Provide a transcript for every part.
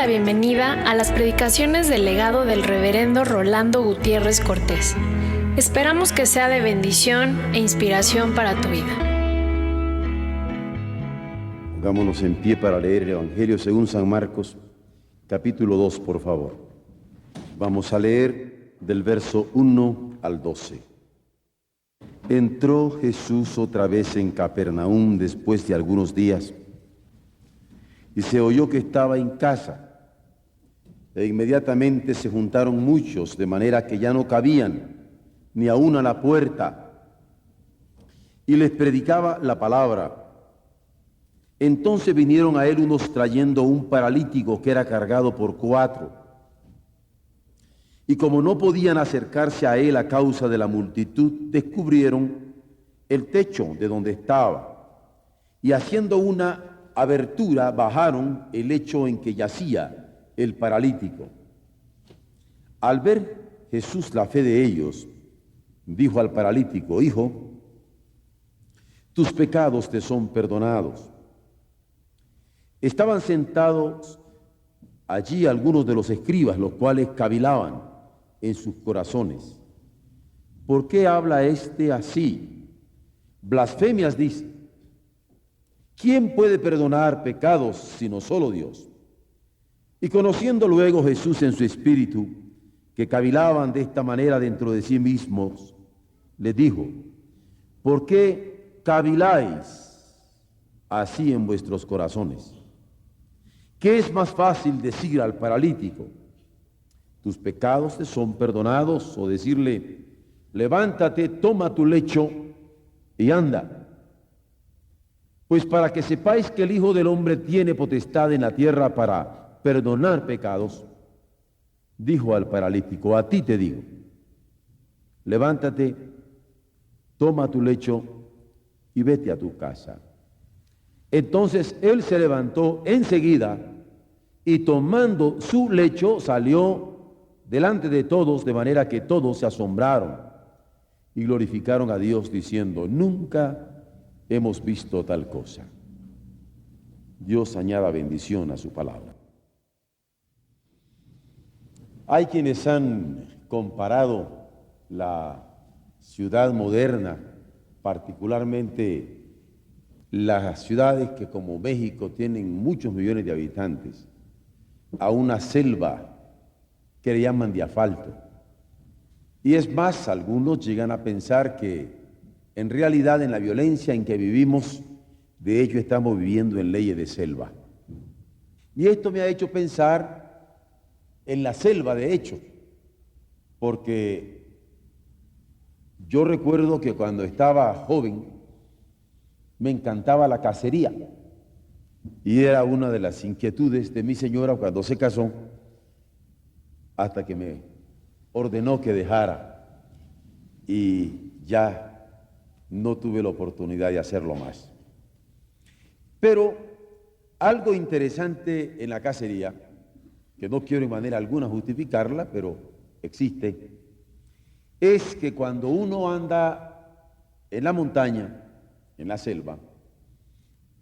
la bienvenida a las predicaciones del legado del reverendo Rolando Gutiérrez Cortés. Esperamos que sea de bendición e inspiración para tu vida. Pongámonos en pie para leer el Evangelio según San Marcos, capítulo 2, por favor. Vamos a leer del verso 1 al 12. Entró Jesús otra vez en Capernaum después de algunos días, y se oyó que estaba en casa. E inmediatamente se juntaron muchos, de manera que ya no cabían ni aun a la puerta, y les predicaba la palabra. Entonces vinieron a él unos trayendo un paralítico que era cargado por 4. Y como no podían acercarse a él a causa de la multitud, descubrieron el techo de donde estaba, y haciendo una abertura bajaron el lecho en que yacía el paralítico. Al ver Jesús la fe de ellos, dijo al paralítico: Hijo, tus pecados te son perdonados. Estaban sentados allí algunos de los escribas, los cuales cavilaban en sus corazones: ¿por qué habla éste así? Blasfemias dice. ¿Quién puede perdonar pecados sino solo Dios? Y conociendo luego Jesús en su espíritu que cavilaban de esta manera dentro de sí mismos, les dijo: ¿por qué caviláis así en vuestros corazones? ¿Qué es más fácil decir al paralítico: tus pecados te son perdonados, o decirle: levántate, toma tu lecho y anda? Pues para que sepáis que el Hijo del Hombre tiene potestad en la tierra para perdonar pecados, dijo al paralítico: a ti te digo, levántate, toma tu lecho y vete a tu casa. Entonces él se levantó enseguida y tomando su lecho salió delante de todos, de manera que todos se asombraron y glorificaron a Dios diciendo: nunca hemos visto tal cosa. Dios añada bendición a su palabra. Hay quienes han comparado la ciudad moderna, particularmente las ciudades que como México tienen muchos millones de habitantes, a una selva que le llaman de asfalto. Y es más, algunos llegan a pensar que en realidad en la violencia en que vivimos, de hecho estamos viviendo en leyes de selva. Y esto me ha hecho pensar en la selva, de hecho, porque yo recuerdo que cuando estaba joven me encantaba la cacería, y era una de las inquietudes de mi señora cuando se casó, hasta que me ordenó que dejara, y ya no tuve la oportunidad de hacerlo más. Pero algo interesante en la cacería, que no quiero en manera alguna justificarla, pero existe, es que cuando uno anda en la montaña, en la selva,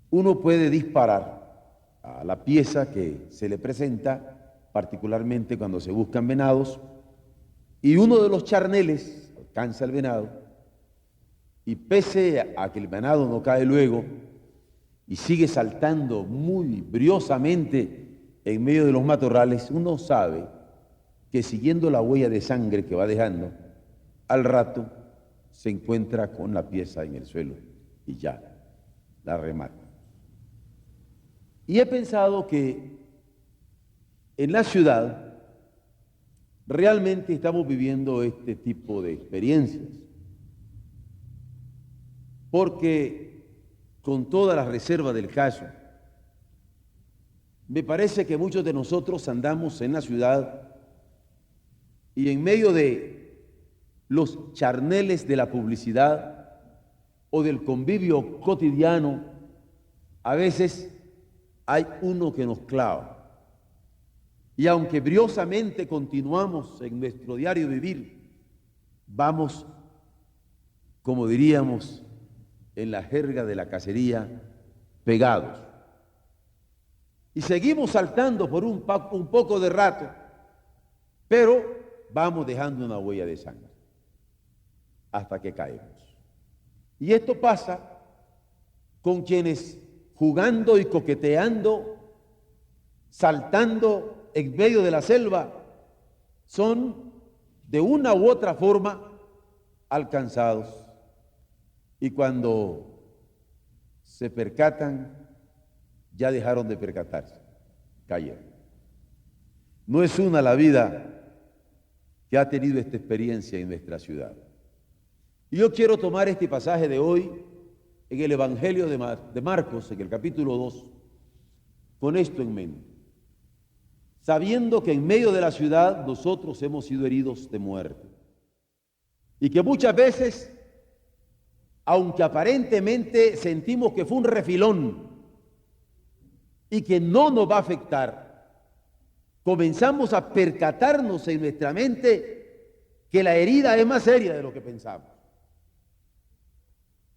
uno puede disparar a la pieza que se le presenta, particularmente cuando se buscan venados, y uno de los charneles alcanza el venado, y pese a que el venado no cae luego y sigue saltando muy briosamente en medio de los matorrales, uno sabe que siguiendo la huella de sangre que va dejando, al rato se encuentra con la pieza en el suelo y ya la remata. Y he pensado que en la ciudad realmente estamos viviendo este tipo de experiencias, porque con toda la reserva del caso, me parece que muchos de nosotros andamos en la ciudad y en medio de los charneles de la publicidad o del convivio cotidiano, a veces hay uno que nos clava. Y aunque briosamente continuamos en nuestro diario vivir, vamos, como diríamos en la jerga de la cacería, pegados. y seguimos saltando por un poco de rato, pero vamos dejando una huella de sangre hasta que caemos. Y esto pasa con quienes jugando y coqueteando, saltando en medio de la selva, son de una u otra forma alcanzados. Y cuando se percatan, ya dejaron de percatarse, cayeron. No es una la vida que ha tenido esta experiencia en nuestra ciudad. Y yo quiero tomar este pasaje de hoy en el Evangelio de Marcos, en el capítulo 2, con esto en mente, sabiendo que en medio de la ciudad nosotros hemos sido heridos de muerte y que muchas veces, aunque aparentemente sentimos que fue un refilón y que no nos va a afectar, comenzamos a percatarnos en nuestra mente que la herida es más seria de lo que pensamos.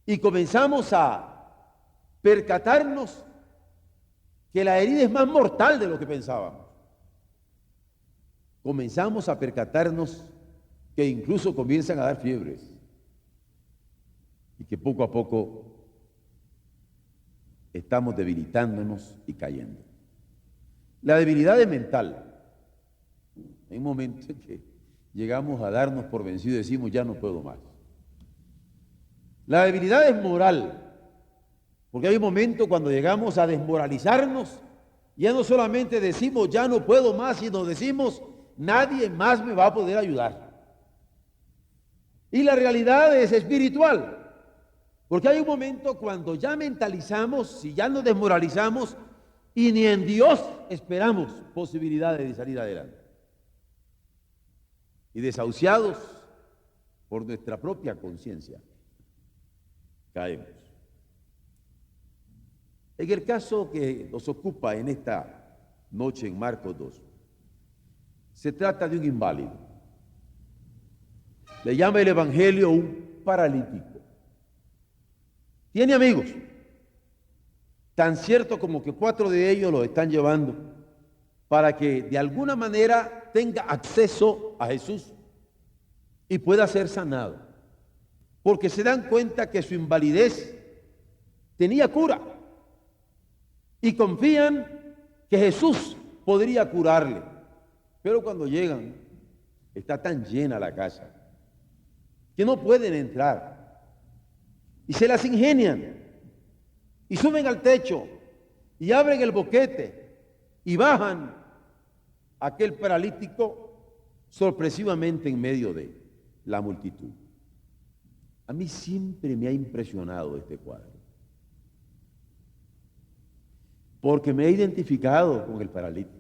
Y comenzamos a percatarnos que la herida es más mortal de lo que pensábamos. Comenzamos a percatarnos que incluso comienzan a dar fiebres y que poco a poco estamos debilitándonos y cayendo. La debilidad es mental. Hay un momento en que llegamos a darnos por vencidos y decimos, ya no puedo más. La debilidad es moral, porque hay un momento cuando llegamos a desmoralizarnos, ya no solamente decimos, ya no puedo más, sino decimos, nadie más me va a poder ayudar. Y la realidad es espiritual, porque hay un momento cuando ya mentalizamos, si ya nos desmoralizamos, y ni en Dios esperamos posibilidades de salir adelante. Y desahuciados por nuestra propia conciencia, caemos. En el caso que nos ocupa en esta noche en Marcos 2, se trata de un inválido. Le llama el Evangelio un paralítico. Tiene amigos, tan cierto como que 4 de ellos lo están llevando para que de alguna manera tenga acceso a Jesús y pueda ser sanado, porque se dan cuenta que su invalidez tenía cura y confían que Jesús podría curarle. Pero cuando llegan, está tan llena la casa que no pueden entrar y se las ingenian y suben al techo y abren el boquete y bajan a aquel paralítico sorpresivamente en medio de la multitud. A mí siempre me ha impresionado este cuadro, porque me he identificado con el paralítico,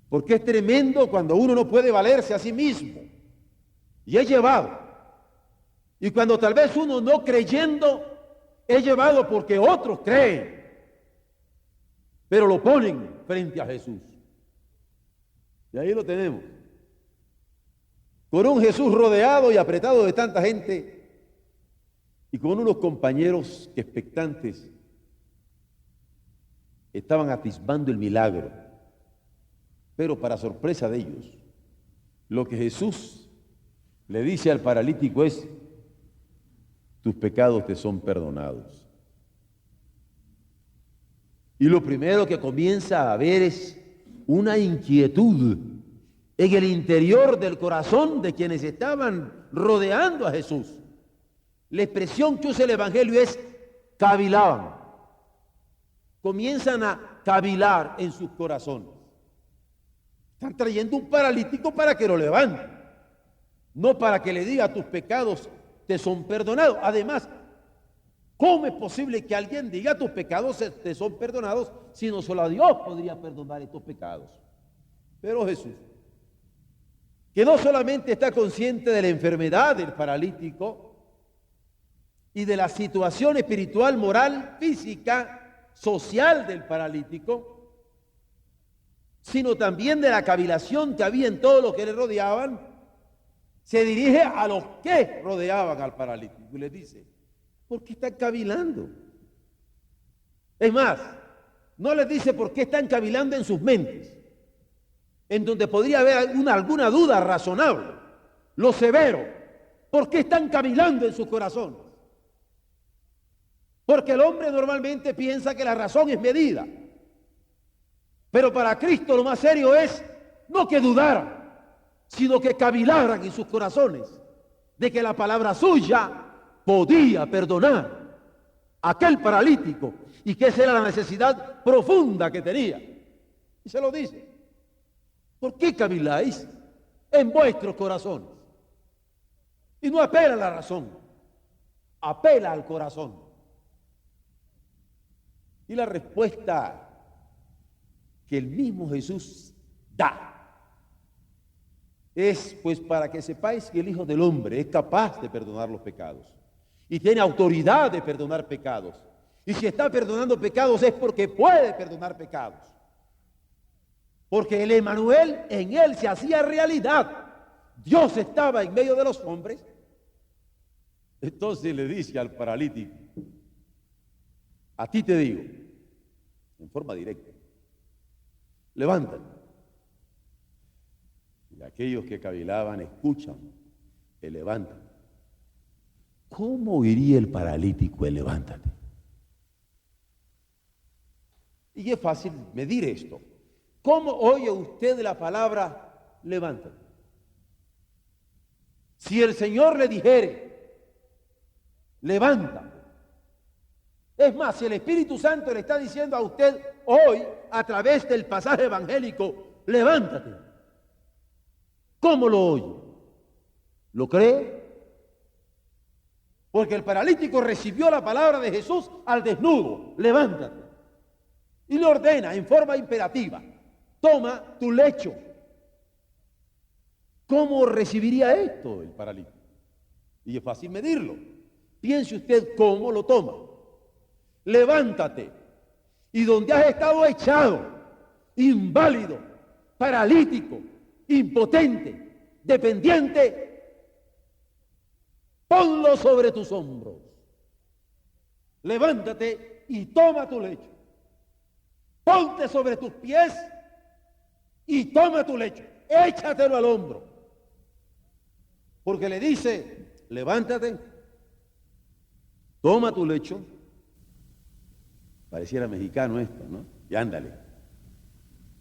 porque es tremendo cuando uno no puede valerse a sí mismo y es llevado, y cuando tal vez uno no creyendo es llevado porque otros creen, pero lo ponen frente a Jesús. Y ahí lo tenemos, con un Jesús rodeado y apretado de tanta gente y con unos compañeros que expectantes estaban atisbando el milagro. Pero para sorpresa de ellos, lo que Jesús le dice al paralítico es, tus pecados te son perdonados. Y lo primero que comienza a ver es una inquietud en el interior del corazón de quienes estaban rodeando a Jesús. La expresión que usa el Evangelio es cavilaban. Comienzan a cavilar en sus corazones. Están trayendo un paralítico para que lo levante, no para que le diga tus pecados te son perdonados. Además, ¿cómo es posible que alguien diga tus pecados te son perdonados si no solo Dios podría perdonar estos pecados? Pero Jesús, que no solamente está consciente de la enfermedad del paralítico y de la situación espiritual, moral, física, social del paralítico, sino también de la cavilación que había en todo lo que le rodeaban, se dirige a los que rodeaban al paralítico y les dice, ¿por qué están cavilando? Es más, No les dice por qué están cavilando en sus mentes, en donde podría haber alguna duda razonable. Lo severo, ¿por qué están cavilando en sus corazones? Porque el hombre normalmente piensa que la razón es medida. Pero para Cristo lo más serio es no que dudaran, sino que cavilaran en sus corazones de que la palabra suya podía perdonar a aquel paralítico y que esa era la necesidad profunda que tenía. Y se lo dice. ¿Por qué caviláis en vuestros corazones? Y no apela a la razón, apela al corazón. Y la respuesta que el mismo Jesús da es, pues, para que sepáis que el Hijo del Hombre es capaz de perdonar los pecados y tiene autoridad de perdonar pecados. Y si está perdonando pecados es porque puede perdonar pecados. Porque el Emmanuel en él se hacía realidad. Dios estaba en medio de los hombres. Entonces le dice al paralítico: a ti te digo, en forma directa, levántate. Y aquellos que cavilaban escuchan el levántate. ¿Cómo oiría el paralítico el levántate? Y es fácil medir esto. ¿Cómo oye usted la palabra levántate? Si el Señor le dijere, levántate. Es más, si el Espíritu Santo le está diciendo a usted hoy, a través del pasaje evangélico, levántate, ¿cómo lo oye? ¿Lo cree? Porque el paralítico recibió la palabra de Jesús al desnudo, levántate. Y le ordena en forma imperativa, toma tu lecho. ¿Cómo recibiría esto el paralítico? Y es fácil medirlo. Piense usted cómo lo toma. Levántate. Y donde has estado echado, inválido, paralítico, impotente, dependiente, ponlo sobre tus hombros. Levántate y toma tu lecho. Ponte sobre tus pies y toma tu lecho. Échatelo al hombro. Porque le dice, levántate, toma tu lecho. Pareciera mexicano esto, ¿no? Y ándale.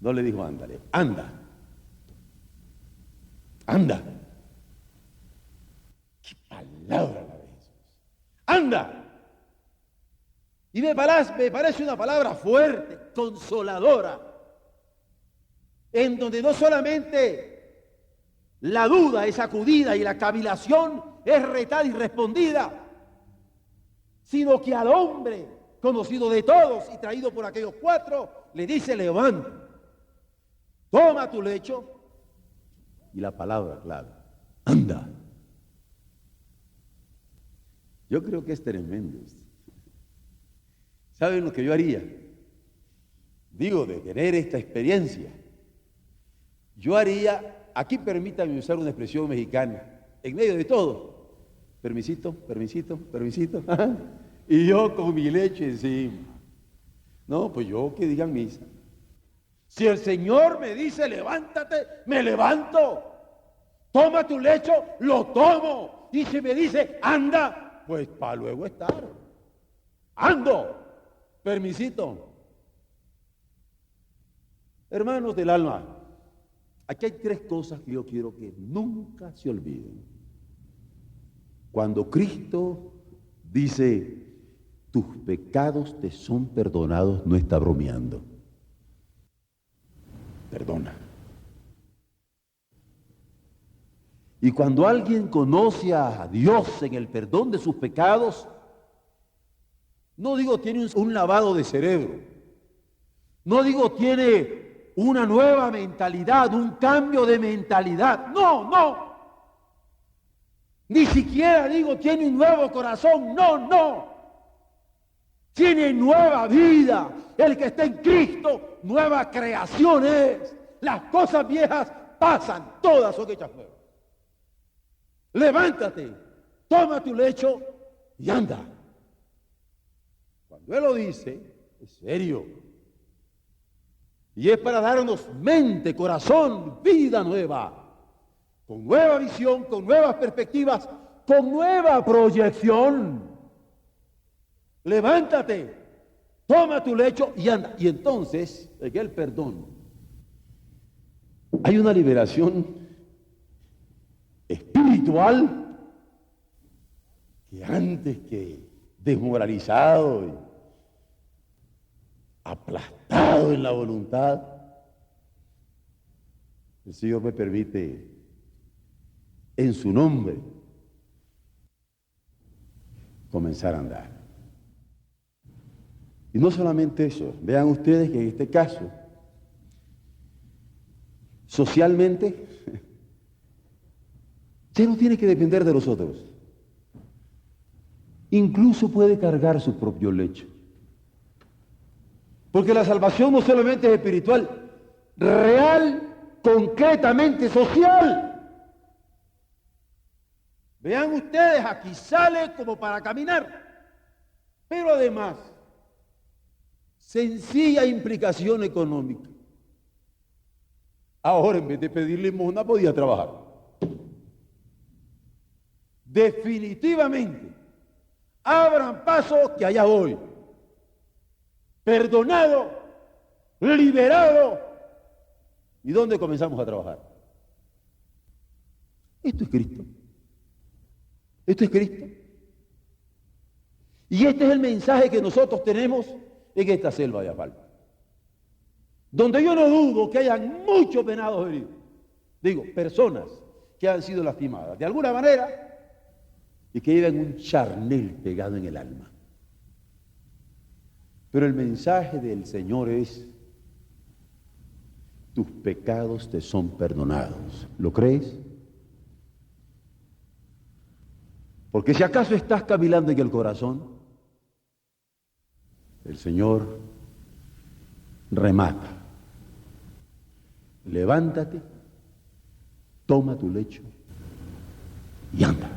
No le dijo ándale, anda. Anda. Qué palabra la de Jesús. Anda. Y me parece una palabra fuerte, consoladora, en donde no solamente la duda es sacudida y la cavilación es retada y respondida, sino que al hombre conocido de todos y traído por aquellos cuatro, le dice: levanta, toma tu lecho, y la palabra clave, anda. Yo creo que es tremendo esto. ¿Saben lo que yo haría? Digo, de tener esta experiencia. Yo haría, aquí permítanme usar una expresión mexicana, en medio de todo, permisito, permisito, permisito, y yo con mi leche encima. No, pues yo que digan misa. Si el Señor me dice levántate, me levanto. Toma tu lecho, lo tomo. Y si me dice anda, pues para luego estar. Ando. Permisito. Hermanos del alma, aquí hay tres cosas que yo quiero que nunca se olviden. Cuando Cristo dice, tus pecados te son perdonados, no está bromeando. Perdona. Y cuando alguien conoce a Dios en el perdón de sus pecados, no digo tiene un lavado de cerebro, no digo tiene una nueva mentalidad, un cambio de mentalidad, no. Ni siquiera digo tiene un nuevo corazón, no. Tiene nueva vida. El que está en Cristo, nueva creación es. Las cosas viejas pasan, todas son hechas nuevas. Levántate, toma tu lecho y anda. Cuando Él lo dice, es serio. Y es para darnos mente, corazón, vida nueva, con nueva visión, con nuevas perspectivas, con nueva proyección. Levántate, toma tu lecho y anda. Y entonces, en el perdón, hay una liberación espiritual que antes que desmoralizado y aplastado en la voluntad, el Señor me permite en su nombre comenzar a andar. Y no solamente eso, vean ustedes que en este caso, socialmente, usted no tiene que depender de los otros. Incluso puede cargar su propio lecho. Porque la salvación no solamente es espiritual, real, concretamente social. Vean ustedes, aquí sale como para caminar, pero además, sencilla implicación económica. Ahora, en vez de pedir limosna, podía trabajar. Definitivamente, abran paso que allá voy. Perdonado, liberado. ¿Y dónde comenzamos a trabajar? Esto es Cristo. Esto es Cristo. Y este es el mensaje que nosotros tenemos en esta selva de asfalto. Donde yo no dudo que hayan muchos venados heridos. Digo, personas que han sido lastimadas de alguna manera y que llevan un charnel pegado en el alma. Pero el mensaje del Señor es: tus pecados te son perdonados. ¿Lo crees? Porque si acaso estás cavilando en el corazón, el Señor remata. Levántate, toma tu lecho y anda.